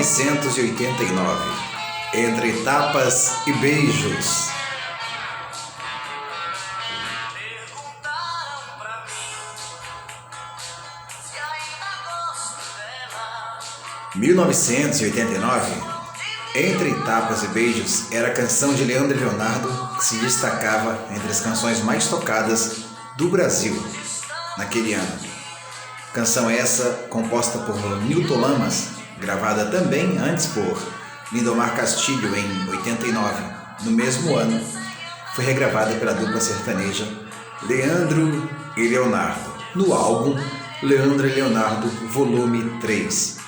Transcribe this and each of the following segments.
1989, Entre Tapas e Beijos. 1989, Entre Tapas e Beijos era a canção de Leandro e Leonardo que se destacava entre as canções mais tocadas do Brasil naquele ano. Canção essa composta por Nilton Lamas, gravada também antes por Lindomar Castilho em 89. No mesmo ano, foi regravada pela dupla sertaneja Leandro e Leonardo, no álbum Leandro e Leonardo Volume 3,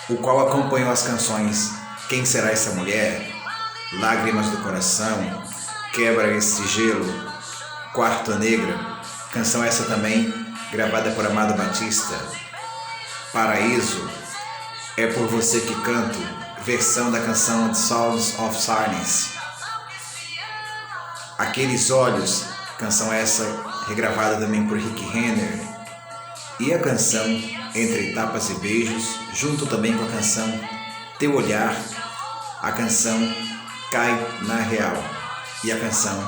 o qual acompanhou as canções Quem Será Essa Mulher?, Lágrimas do Coração, Quebra Esse Gelo, Quarto Negra, canção essa também gravada por Amado Batista, Paraíso, É Por Você Que Canto, versão da canção The Sounds of Silence, Aqueles Olhos, canção essa regravada também por Rick Renner, e a canção Entre Tapas e Beijos, junto também com a canção Teu Olhar, a canção Cai na Real e a canção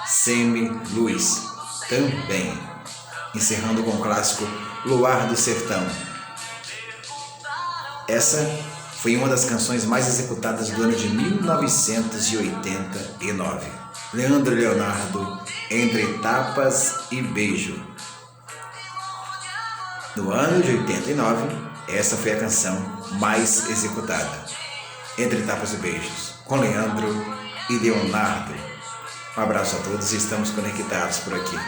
Semi-Luz também, encerrando com o clássico Luar do Sertão. Essa foi uma das canções mais executadas do ano de 1989. Leandro e Leonardo, Entre Tapas e Beijo. No ano de 89, essa foi a canção mais executada, Entre Tapas e Beijos, com Leandro e Leonardo. Um abraço a todos e estamos conectados por aqui.